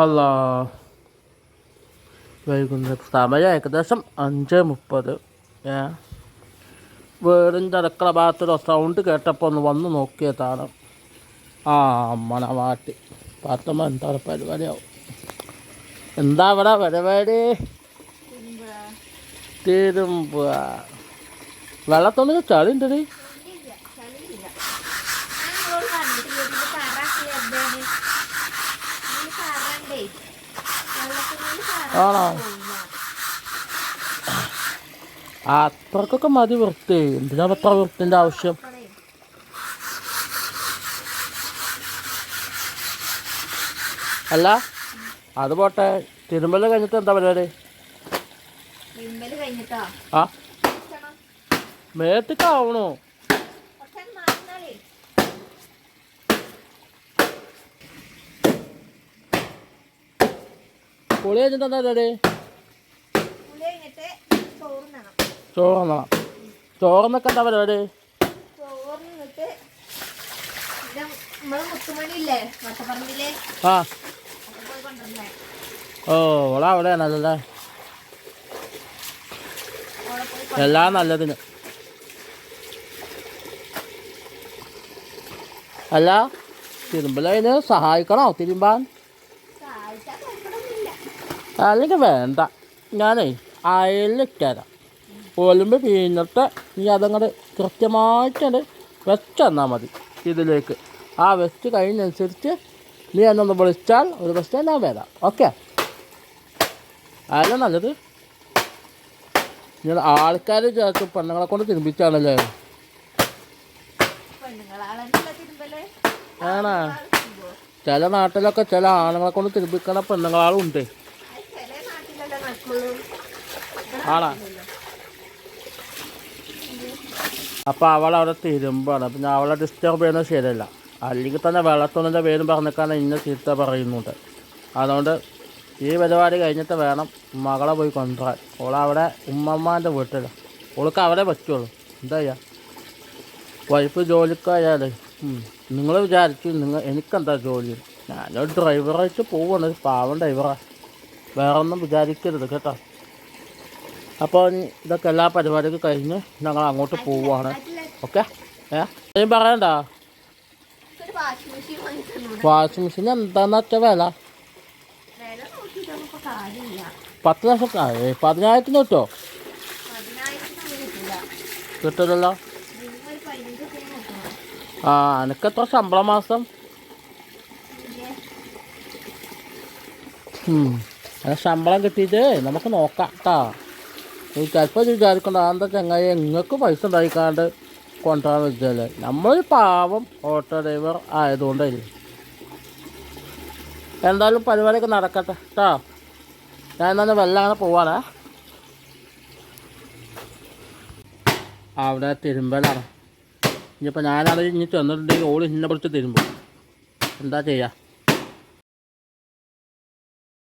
അല്ല വൈകുന്നേരം സമയം ഏകദേശം 5:30. വീടിൻ്റെ അടുക്കള ഭാഗത്തൊരു സൗണ്ട് കേട്ടപ്പോൾ ഒന്ന് വന്ന് നോക്കിയതാണ്. മണവാട്ടി പാത്തമ്മ എന്താ പരിപാടിയാവും. എന്താ ഇവിടെ പരിപാടി? തിരുമ്പുക. വെള്ളത്തൊന്നും ചളി ഉണ്ടടി. ആണോ? അത്രക്കൊക്കെ മതി വൃത്തി. എന്തിനാ അത്ര വൃത്തിൻ്റെ ആവശ്യം? അല്ല അത് പോട്ടെ, തിരുമ്പല് കഴിഞ്ഞിട്ട് എന്താ പരിപാടി? ആ മേത്തേക്കാവണോ? കുളി കഴിഞ്ഞിട്ട് എന്താ പരിപാടി? ചോറുന്നണം. ചോറിനൊക്കെ എന്താ പരിപാടി? ആ ഓള അവിടെയാണല്ലേ. എല്ലാം നല്ലതിന്. അല്ല തിരുമ്പലതിന് സഹായിക്കണോ തിരുമ്പാൻ? അല്ലെങ്കിൽ വേണ്ട, ഞാനേ അയലിട്ടരാം. ഒലുമ്പ് പിഴിഞ്ഞിട്ട് നീ അതങ്ങോട്ട് കൃത്യമായിട്ട് വെച്ചെന്നാൽ മതി ഇതിലേക്ക്. ആ വെച്ച് കഴിഞ്ഞനുസരിച്ച് നീ എന്നൊന്ന് വിളിച്ചാൽ ഒരു പക്ഷേ ഞാൻ വരാം. ഓക്കെ? അതല്ല നല്ലത്. നിങ്ങൾ ആൾക്കാർ ചേർത്ത് പെണ്ണുങ്ങളെ കൊണ്ട് തിരുമ്പിച്ചാണല്ലേ. ആണോ? ചില നാട്ടിലൊക്കെ ചില ആണുങ്ങളെ കൊണ്ട് തിരുമ്പിക്കണ പെണ്ണുങ്ങളാളും ഉണ്ട്. ആണോ? അപ്പോൾ അവളവിടെ തിരുമ്പാണ്. പിന്നെ അവളെ ഡിസ്റ്റർബ് ചെയ്യുന്നത് ശരിയല്ല. അല്ലെങ്കിൽ തന്നെ വെള്ളത്തൊന്നിൻ്റെ പേരും പറഞ്ഞിട്ടാണ് ഇന്ന ചീത്ത പറയുന്നുണ്ട്. അതുകൊണ്ട് ഈ പരിപാടി കഴിഞ്ഞിട്ട് വേണം മകളെ പോയി കൊണ്ടുവരാൻ. ഓളവിടെ ഉമ്മമ്മാൻ്റെ വീട്ടിലാണ്. ഓൾക്ക് അവിടെ പറ്റുള്ളൂ. എന്താ ചെയ്യുക? വൈഫ് ജോലിക്കായാൽ നിങ്ങൾ വിചാരിച്ചു എനിക്കെന്താ ജോലി? ഞാനൊരു ഡ്രൈവറായിട്ട് പോവുകയാണ്, ഒരു പാവം ഡ്രൈവറാണ്. വേറെ ഒന്നും വിചാരിക്കരുത് കേട്ടോ. അപ്പോൾ ഇതൊക്കെ എല്ലാ പരിപാടിയൊക്കെ കഴിഞ്ഞ് ഞങ്ങൾ അങ്ങോട്ട് പോവുകയാണ്. ഓക്കെ? ഏ പറയണ്ട. വാഷിംഗ് മെഷീൻ എന്താണെന്ന് വെച്ചാൽ വില 10 ലക്ഷം. 10,000 കിട്ടോ? കിട്ടില്ലല്ലോ. എനിക്കെത്ര ശമ്പളം മാസം? ശമ്പളം കിട്ടിയിട്ട് നമുക്ക് നോക്കാം കേട്ടോ. ചിലപ്പോൾ വിചാരിക്കണ്ട എന്താ ചങ്ങായി നിങ്ങൾക്ക് പൈസ ഉണ്ടായിക്കാണ്ട് കൊണ്ടുവരാൻ വെച്ചല്ലേ. നമ്മളൊരു പാവം ഓട്ടോ ഡ്രൈവർ ആയതുകൊണ്ടായിരിക്കും. എന്തായാലും പരിപാടിയൊക്കെ നടക്കട്ടെ കേട്ടോ. ഞാൻ എന്നാൽ വെള്ളം അങ്ങനെ പോവാണേ. അവിടെ തിരുമ്പലാണ്. ഇനിയിപ്പോൾ ഞാനത് ഇനി ചെന്നിട്ടുണ്ടെങ്കിൽ ഓള് ഇന്നെ പിടിച്ച് തിരുമ്പും. എന്താ ചെയ്യുക?